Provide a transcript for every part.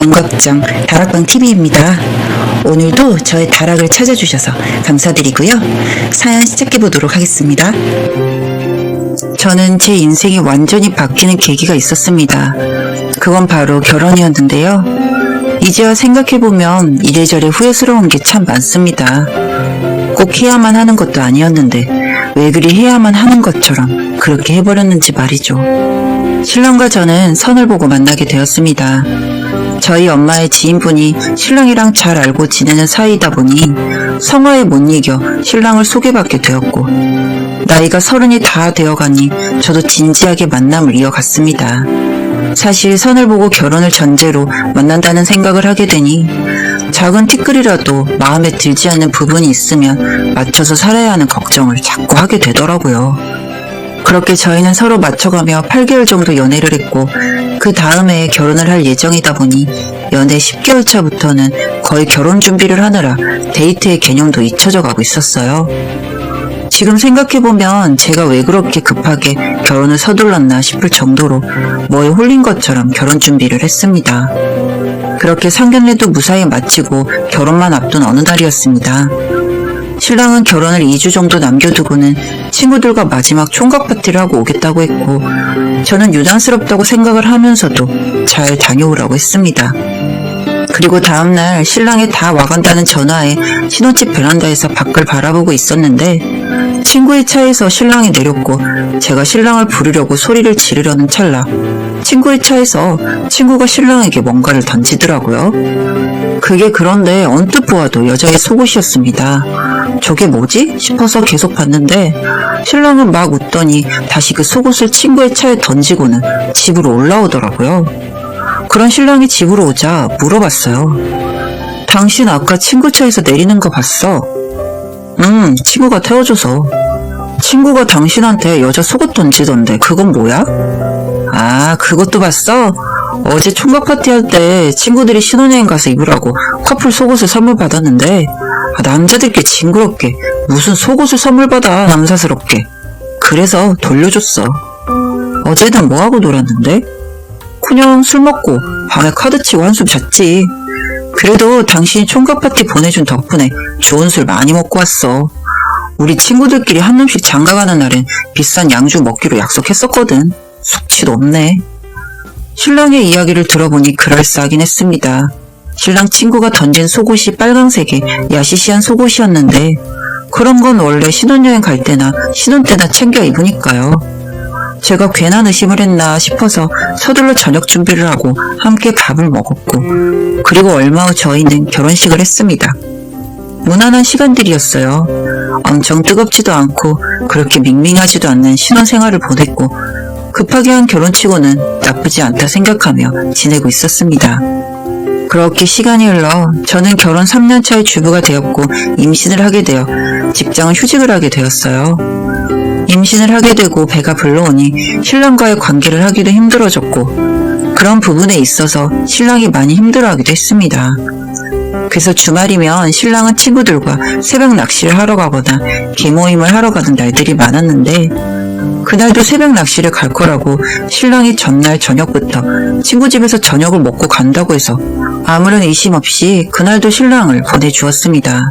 윤곽장 다락방TV입니다. 오늘도 저의 다락을 찾아주셔서 감사드리고요. 사연 시작해보도록 하겠습니다. 저는 제 인생이 완전히 바뀌는 계기가 있었습니다. 그건 바로 결혼이었는데요. 이제야 생각해보면 이래저래 후회스러운 게 참 많습니다. 꼭 해야만 하는 것도 아니었는데 왜 그리 해야만 하는 것처럼 그렇게 해버렸는지 말이죠. 신랑과 저는 선을 보고 만나게 되었습니다. 저희 엄마의 지인분이 신랑이랑 잘 알고 지내는 사이이다 보니 성화에 못 이겨 신랑을 소개받게 되었고, 나이가 30이 다 되어가니 저도 진지하게 만남을 이어갔습니다. 사실 선을 보고 결혼을 전제로 만난다는 생각을 하게 되니 작은 티끌이라도 마음에 들지 않는 부분이 있으면 맞춰서 살아야 하는 걱정을 자꾸 하게 되더라고요. 그렇게 저희는 서로 맞춰가며 8개월 정도 연애를 했고, 그 다음에 결혼을 할 예정이다 보니 연애 10개월 차부터는 거의 결혼 준비를 하느라 데이트의 개념도 잊혀져 가고 있었어요. 지금 생각해보면 제가 왜 그렇게 급하게 결혼을 서둘렀나 싶을 정도로 뭐에 홀린 것처럼 결혼 준비를 했습니다. 그렇게 상견례도 무사히 마치고 결혼만 앞둔 어느 날이었습니다. 신랑은 결혼을 2주 정도 남겨두고는 친구들과 마지막 총각 파티를 하고 오겠다고 했고, 저는 유난스럽다고 생각을 하면서도 잘 다녀오라고 했습니다. 그리고 다음날 신랑이 다 와간다는 전화에 신혼집 베란다에서 밖을 바라보고 있었는데, 친구의 차에서 신랑이 내렸고 제가 신랑을 부르려고 소리를 지르려는 찰나 친구의 차에서 친구가 신랑에게 뭔가를 던지더라고요. 그게 그런데 언뜻 보아도 여자의 속옷이었습니다. 저게 뭐지? 싶어서 계속 봤는데 신랑은 막 웃더니 다시 그 속옷을 친구의 차에 던지고는 집으로 올라오더라고요. 그런 신랑이 집으로 오자 물어봤어요. 당신 아까 친구 차에서 내리는 거 봤어? 친구가 태워줘서. 친구가 당신한테 여자 속옷 던지던데 그건 뭐야? 아, 그것도 봤어? 어제 총각 파티 할 때 친구들이 신혼여행 가서 입으라고 커플 속옷을 선물 받았는데, 남자들께 징그럽게 무슨 속옷을 선물 받아, 남사스럽게. 그래서 돌려줬어. 어제는 뭐하고 놀았는데? 그냥 술 먹고 밤에 카드 치고 한숨 잤지. 그래도 당신이 총각 파티 보내준 덕분에 좋은 술 많이 먹고 왔어. 우리 친구들끼리 한 놈씩 장가가는 날엔 비싼 양주 먹기로 약속했었거든. 숙취도 없네. 신랑의 이야기를 들어보니 그럴싸하긴 했습니다. 신랑 친구가 던진 속옷이 빨강색의 야시시한 속옷이었는데, 그런 건 원래 신혼여행 갈 때나 신혼 때나 챙겨 입으니까요. 제가 괜한 의심을 했나 싶어서 서둘러 저녁 준비를 하고 함께 밥을 먹었고, 그리고 얼마 후 저희는 결혼식을 했습니다. 무난한 시간들이었어요. 엄청 뜨겁지도 않고 그렇게 밍밍하지도 않는 신혼생활을 보냈고, 급하게 한 결혼치고는 나쁘지 않다 생각하며 지내고 있었습니다. 그렇게 시간이 흘러 저는 결혼 3년 차의 주부가 되었고 임신을 하게 되어 직장을 휴직을 하게 되었어요. 임신을 하게 되고 배가 불러오니 신랑과의 관계를 하기도 힘들어졌고, 그런 부분에 있어서 신랑이 많이 힘들어하기도 했습니다. 그래서 주말이면 신랑은 친구들과 새벽 낚시를 하러 가거나 개모임을 하러 가는 날들이 많았는데, 그날도 새벽 낚시를 갈 거라고 신랑이 전날 저녁부터 친구 집에서 저녁을 먹고 간다고 해서 아무런 의심 없이 그날도 신랑을 보내주었습니다.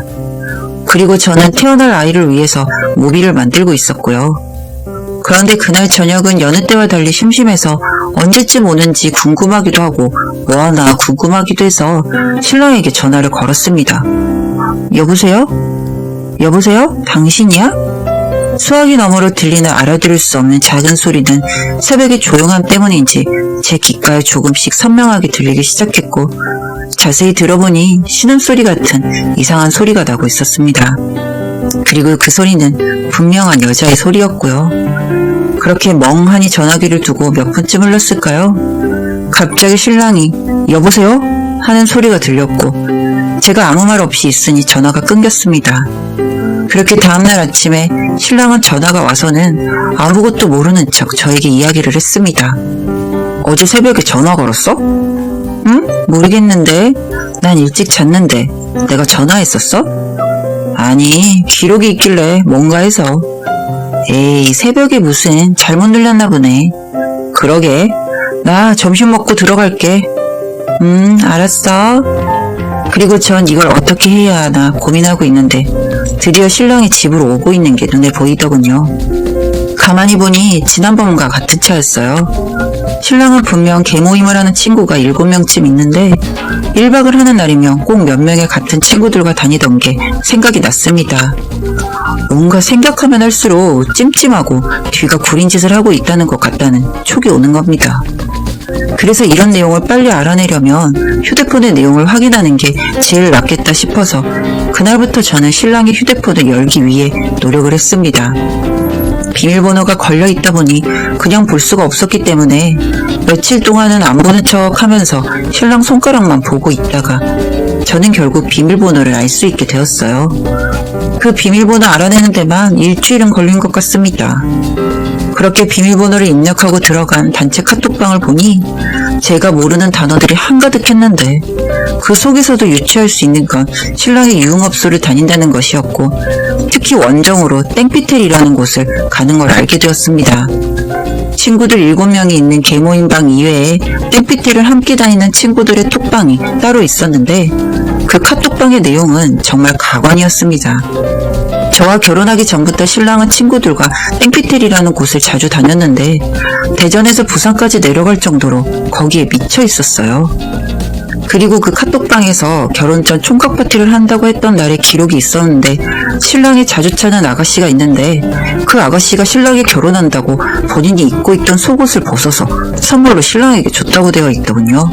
그리고 저는 태어날 아이를 위해서 모비를 만들고 있었고요. 그런데 그날 저녁은 여느 때와 달리 심심해서 언제쯤 오는지 궁금하기도 하고 뭐하나 궁금하기도 해서 신랑에게 전화를 걸었습니다. 여보세요? 여보세요? 당신이야? 수화기 너머로 들리는 알아들을 수 없는 작은 소리는 새벽의 조용함 때문인지 제 귓가에 조금씩 선명하게 들리기 시작했고, 자세히 들어보니 신음소리 같은 이상한 소리가 나고 있었습니다. 그리고 그 소리는 분명한 여자의 소리였고요. 그렇게 멍하니 전화기를 두고 몇 분쯤 흘렀을까요? 갑자기 신랑이 여보세요? 하는 소리가 들렸고, 제가 아무 말 없이 있으니 전화가 끊겼습니다. 그렇게 다음날 아침에 신랑은 전화가 와서는 아무것도 모르는 척 저에게 이야기를 했습니다. 어제 새벽에 전화 걸었어? 응? 모르겠는데. 난 일찍 잤는데 내가 전화했었어? 아니, 기록이 있길래 뭔가 해서. 에이, 새벽에 무슨 잘못 눌렸나 보네. 그러게. 나 점심 먹고 들어갈게. 알았어. 그리고 전 이걸 어떻게 해야 하나 고민하고 있는데 드디어 신랑이 집으로 오고 있는 게 눈에 보이더군요. 가만히 보니 지난번과 같은 차였어요. 신랑은 분명 개모임을 하는 친구가 7명쯤 있는데 1박을 하는 날이면 꼭 몇 명의 같은 친구들과 다니던 게 생각이 났습니다. 뭔가 생각하면 할수록 찜찜하고 뒤가 구린 짓을 하고 있다는 것 같다는 촉이 오는 겁니다. 그래서 이런 내용을 빨리 알아내려면 휴대폰의 내용을 확인하는 게 제일 낫겠다 싶어서 그날부터 저는 신랑의 휴대폰을 열기 위해 노력을 했습니다. 비밀번호가 걸려있다 보니 그냥 볼 수가 없었기 때문에 며칠 동안은 안 보는 척 하면서 신랑 손가락만 보고 있다가 저는 결국 비밀번호를 알 수 있게 되었어요. 그 비밀번호 알아내는 데만 일주일은 걸린 것 같습니다. 그렇게 비밀번호를 입력하고 들어간 단체 카톡방을 보니 제가 모르는 단어들이 한가득했는데 그 속에서도 유추할 수 있는 건 신랑이 유흥업소를 다닌다는 것이었고 특히 원정으로 땡피텔이라는 곳을 가는 걸 알게 되었습니다. 친구들 7명이 있는 개모임방 이외에 땡피텔을 함께 다니는 친구들의 톡방이 따로 있었는데 그 카톡방의 내용은 정말 가관이었습니다. 저와 결혼하기 전부터 신랑은 친구들과 땡피텔이라는 곳을 자주 다녔는데 대전에서 부산까지 내려갈 정도로 거기에 미쳐 있었어요. 그리고 그 카톡방에서 결혼 전 총각 파티를 한다고 했던 날의 기록이 있었는데 신랑이 자주 찾는 아가씨가 있는데 그 아가씨가 신랑이 결혼한다고 본인이 입고 있던 속옷을 벗어서 선물로 신랑에게 줬다고 되어 있더군요.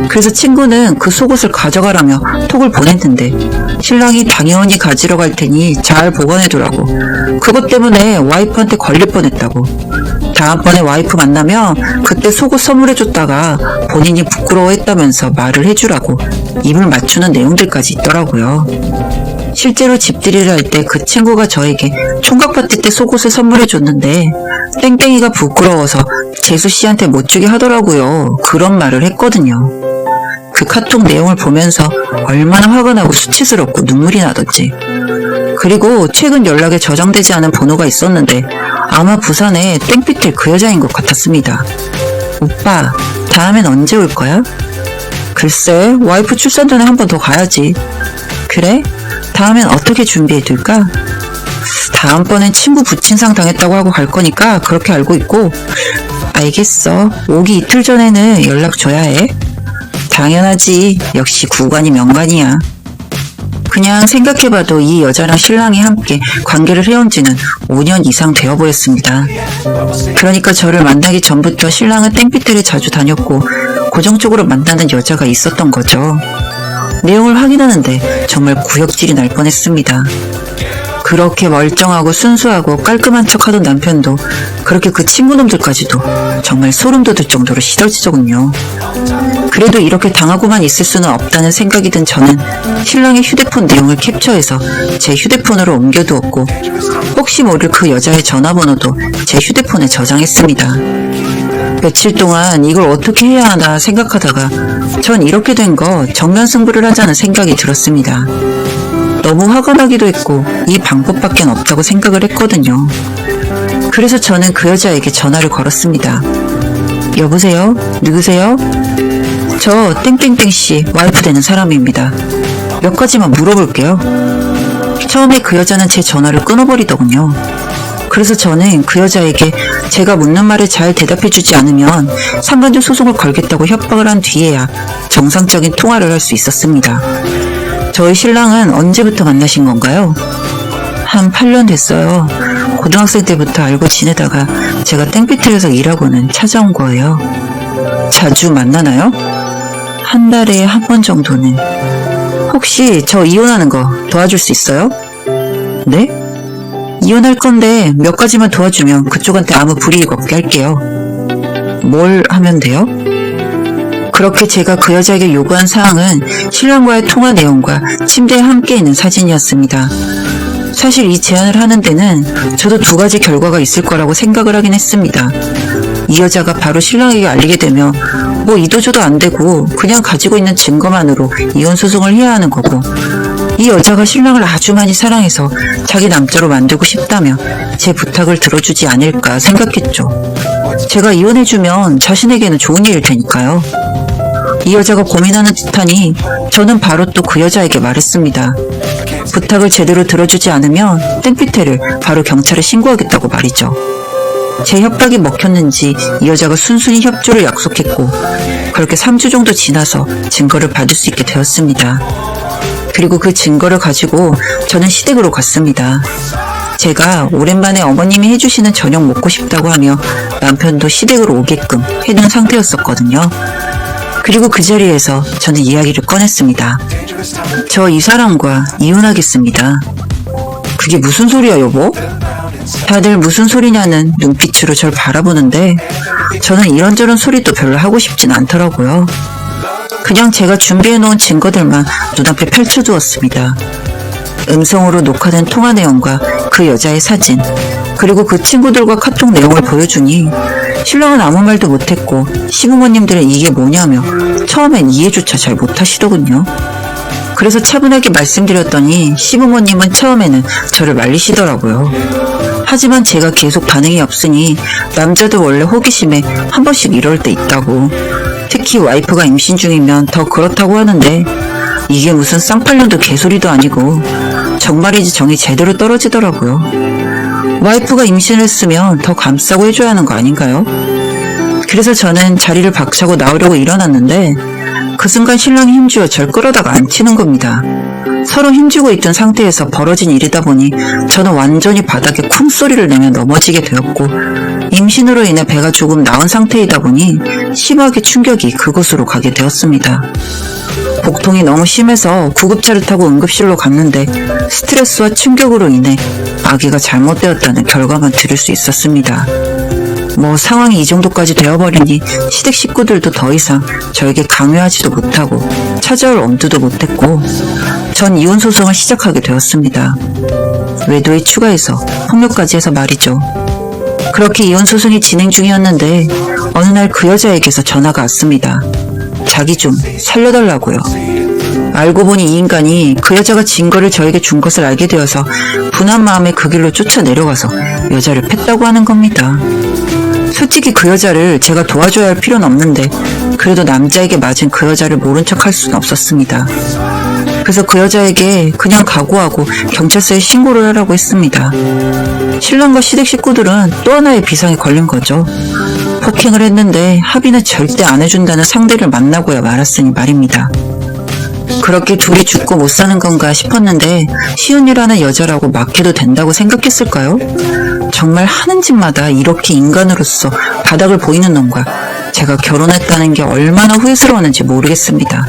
그래서 친구는 그 속옷을 가져가라며 톡을 보냈는데 신랑이 당연히 가지러 갈 테니 잘 보관해두라고, 그것 때문에 와이프한테 걸릴 뻔했다고, 다음번에 와이프 만나면 그때 속옷 선물해줬다가 본인이 부끄러워했다면서 말을 해주라고 입을 맞추는 내용들까지 있더라고요. 실제로 집들이를 할 때 그 친구가 저에게 총각 파티 때 속옷을 선물해줬는데 땡땡이가 부끄러워서 재수 씨한테 못 주게 하더라고요. 그런 말을 했거든요. 그 카톡 내용을 보면서 얼마나 화가 나고 수치스럽고 눈물이 나던지. 그리고 최근 연락에 저장되지 않은 번호가 있었는데 아마 부산에 땡피텔 그 여자인 것 같았습니다. 오빠, 다음엔 언제 올 거야? 글쎄, 와이프 출산 전에 한 번 더 가야지. 그래? 다음엔 어떻게 준비해둘까? 다음번엔 친구 부친상 당했다고 하고 갈 거니까 그렇게 알고 있고. 알겠어. 오기 이틀 전에는 연락 줘야 해. 당연하지. 역시 구관이 명관이야. 그냥 생각해봐도 이 여자랑 신랑이 함께 관계를 해온 지는 5년 이상 되어버렸습니다. 그러니까 저를 만나기 전부터 신랑은 땡피텔에 자주 다녔고 고정적으로 만나는 여자가 있었던 거죠. 내용을 확인하는데 정말 구역질이 날 뻔했습니다. 그렇게 멀쩡하고 순수하고 깔끔한 척하던 남편도 그렇게 그 친구놈들까지도 정말 소름 돋을 정도로 시들지더군요. 그래도 이렇게 당하고만 있을 수는 없다는 생각이 든 저는 신랑의 휴대폰 내용을 캡처해서 제 휴대폰으로 옮겨두었고 혹시 모를 그 여자의 전화번호도 제 휴대폰에 저장했습니다. 며칠 동안 이걸 어떻게 해야 하나 생각하다가 전 이렇게 된 거 정면 승부를 하자는 생각이 들었습니다. 너무 화가 나기도 했고 이 방법밖에 없다고 생각을 했거든요. 그래서 저는 그 여자에게 전화를 걸었습니다. 여보세요? 누구세요? 저 땡땡땡씨 와이프 되는 사람입니다. 몇 가지만 물어볼게요. 처음에 그 여자는 제 전화를 끊어버리더군요. 그래서 저는 그 여자에게 제가 묻는 말에 잘 대답해주지 않으면 상간녀 소송을 걸겠다고 협박을 한 뒤에야 정상적인 통화를 할 수 있었습니다. 저희 신랑은 언제부터 만나신 건가요? 한 8년 됐어요. 고등학생 때부터 알고 지내다가 제가 땡피텔에서 일하고는 찾아온 거예요. 자주 만나나요? 한 달에 한 번 정도는. 혹시 저 이혼하는 거 도와줄 수 있어요? 네? 이혼할 건데 몇 가지만 도와주면 그쪽한테 아무 불이익 없게 할게요. 뭘 하면 돼요? 그렇게 제가 그 여자에게 요구한 사항은 신랑과의 통화 내용과 침대에 함께 있는 사진이었습니다. 사실 이 제안을 하는 데는 저도 2가지 결과가 있을 거라고 생각을 하긴 했습니다. 이 여자가 바로 신랑에게 알리게 되면 뭐 이도저도 안 되고 그냥 가지고 있는 증거만으로 이혼 소송을 해야 하는 거고, 이 여자가 신랑을 아주 많이 사랑해서 자기 남자로 만들고 싶다며 제 부탁을 들어주지 않을까 생각했죠. 제가 이혼해주면 자신에게는 좋은 일일 테니까요. 이 여자가 고민하는 듯하니 저는 바로 또 그 여자에게 말했습니다. 부탁을 제대로 들어주지 않으면 땡피테를 바로 경찰에 신고하겠다고 말이죠. 제 협박이 먹혔는지 이 여자가 순순히 협조를 약속했고 그렇게 3주 정도 지나서 증거를 받을 수 있게 되었습니다. 그리고 그 증거를 가지고 저는 시댁으로 갔습니다. 제가 오랜만에 어머님이 해주시는 저녁 먹고 싶다고 하며 남편도 시댁으로 오게끔 해둔 상태였었거든요. 그리고 그 자리에서 저는 이야기를 꺼냈습니다. 저 이 사람과 이혼하겠습니다. 그게 무슨 소리야, 여보? 다들 무슨 소리냐는 눈빛으로 절 바라보는데 저는 이런저런 소리도 별로 하고 싶진 않더라고요. 그냥 제가 준비해놓은 증거들만 눈앞에 펼쳐두었습니다. 음성으로 녹화된 통화 내용과 그 여자의 사진, 그리고 그 친구들과 카톡 내용을 보여주니 신랑은 아무 말도 못했고 시부모님들은 이게 뭐냐며 처음엔 이해조차 잘 못하시더군요. 그래서 차분하게 말씀드렸더니 시부모님은 처음에는 저를 말리시더라고요. 하지만 제가 계속 반응이 없으니 남자도 원래 호기심에 한 번씩 이럴 때 있다고, 특히 와이프가 임신 중이면 더 그렇다고 하는데 이게 무슨 쌍팔년도 개소리도 아니고 정말이지 정이 제대로 떨어지더라고요. 와이프가 임신했으면 더 감싸고 해줘야 하는 거 아닌가요? 그래서 저는 자리를 박차고 나오려고 일어났는데 그 순간 신랑이 힘주어 절 끌어다가 앉히는 겁니다. 서로 힘주고 있던 상태에서 벌어진 일이다 보니 저는 완전히 바닥에 쿵 소리를 내며 넘어지게 되었고 임신으로 인해 배가 조금 나은 상태이다 보니 심하게 충격이 그곳으로 가게 되었습니다. 복통이 너무 심해서 구급차를 타고 응급실로 갔는데 스트레스와 충격으로 인해 아기가 잘못되었다는 결과만 들을 수 있었습니다. 뭐 상황이 이 정도까지 되어버리니 시댁 식구들도 더 이상 저에게 강요하지도 못하고 찾아올 엄두도 못했고 전 이혼 소송을 시작하게 되었습니다. 외도에 추가해서 폭력까지 해서 말이죠. 그렇게 이혼 소송이 진행 중이었는데 어느 날 그 여자에게서 전화가 왔습니다. 자기 좀 살려달라고요. 알고 보니 이 인간이 그 여자가 증거를 저에게 준 것을 알게 되어서 분한 마음에 그 길로 쫓아내려가서 여자를 팼다고 하는 겁니다. 솔직히 그 여자를 제가 도와줘야 할 필요는 없는데 그래도 남자에게 맞은 그 여자를 모른 척 할 수는 없었습니다. 그래서 그 여자에게 그냥 각오하고 경찰서에 신고를 하라고 했습니다. 신랑과 시댁 식구들은 또 하나의 비상에 걸린 거죠. 폭행을 했는데 합의는 절대 안 해준다는 상대를 만나고야 말았으니 말입니다. 그렇게 둘이 죽고 못 사는 건가 싶었는데 쉬운 일 하는 여자라고 막 해도 된다고 생각했을까요? 정말 하는 짓마다 이렇게 인간으로서 바닥을 보이는 놈과 제가 결혼했다는 게 얼마나 후회스러웠는지 모르겠습니다.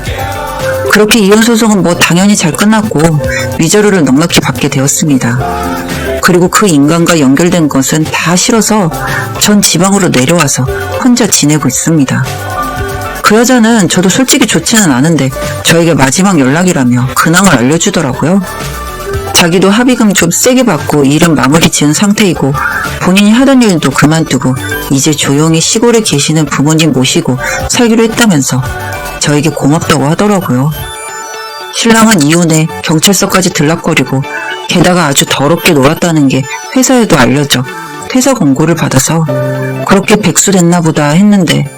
그렇게 이혼 소송은 뭐 당연히 잘 끝났고 위자료를 넉넉히 받게 되었습니다. 그리고 그 인간과 연결된 것은 다 싫어서 전 지방으로 내려와서 혼자 지내고 있습니다. 그 여자는 저도 솔직히 좋지는 않은데 저에게 마지막 연락이라며 근황을 알려주더라고요. 자기도 합의금 좀 세게 받고 일은 마무리 지은 상태이고 본인이 하던 일도 그만두고 이제 조용히 시골에 계시는 부모님 모시고 살기로 했다면서 저에게 고맙다고 하더라고요. 신랑은 이혼해 경찰서까지 들락거리고 게다가 아주 더럽게 놀았다는 게 회사에도 알려져 퇴사 공고를 받아서 그렇게 백수됐나 보다 했는데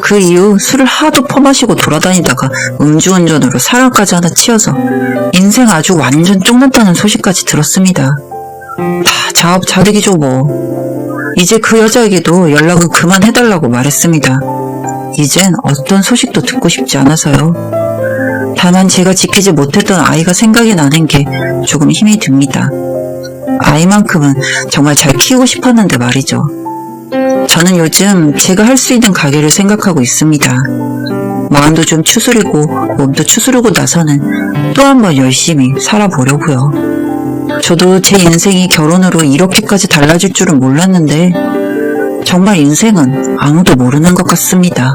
그 이후 술을 하도 퍼마시고 돌아다니다가 음주운전으로 사람까지 하나 치여서 인생 아주 완전 쪽났다는 소식까지 들었습니다. 다 자업자득이죠 뭐. 이제 그 여자에게도 연락은 그만해달라고 말했습니다. 이젠 어떤 소식도 듣고 싶지 않아서요. 다만 제가 지키지 못했던 아이가 생각이 나는 게 조금 힘이 듭니다. 아이만큼은 정말 잘 키우고 싶었는데 말이죠. 저는 요즘 제가 할 수 있는 가게를 생각하고 있습니다. 마음도 좀 추스리고 몸도 추스르고 나서는 또 한 번 열심히 살아보려고요. 저도 제 인생이 결혼으로 이렇게까지 달라질 줄은 몰랐는데 정말 인생은 아무도 모르는 것 같습니다.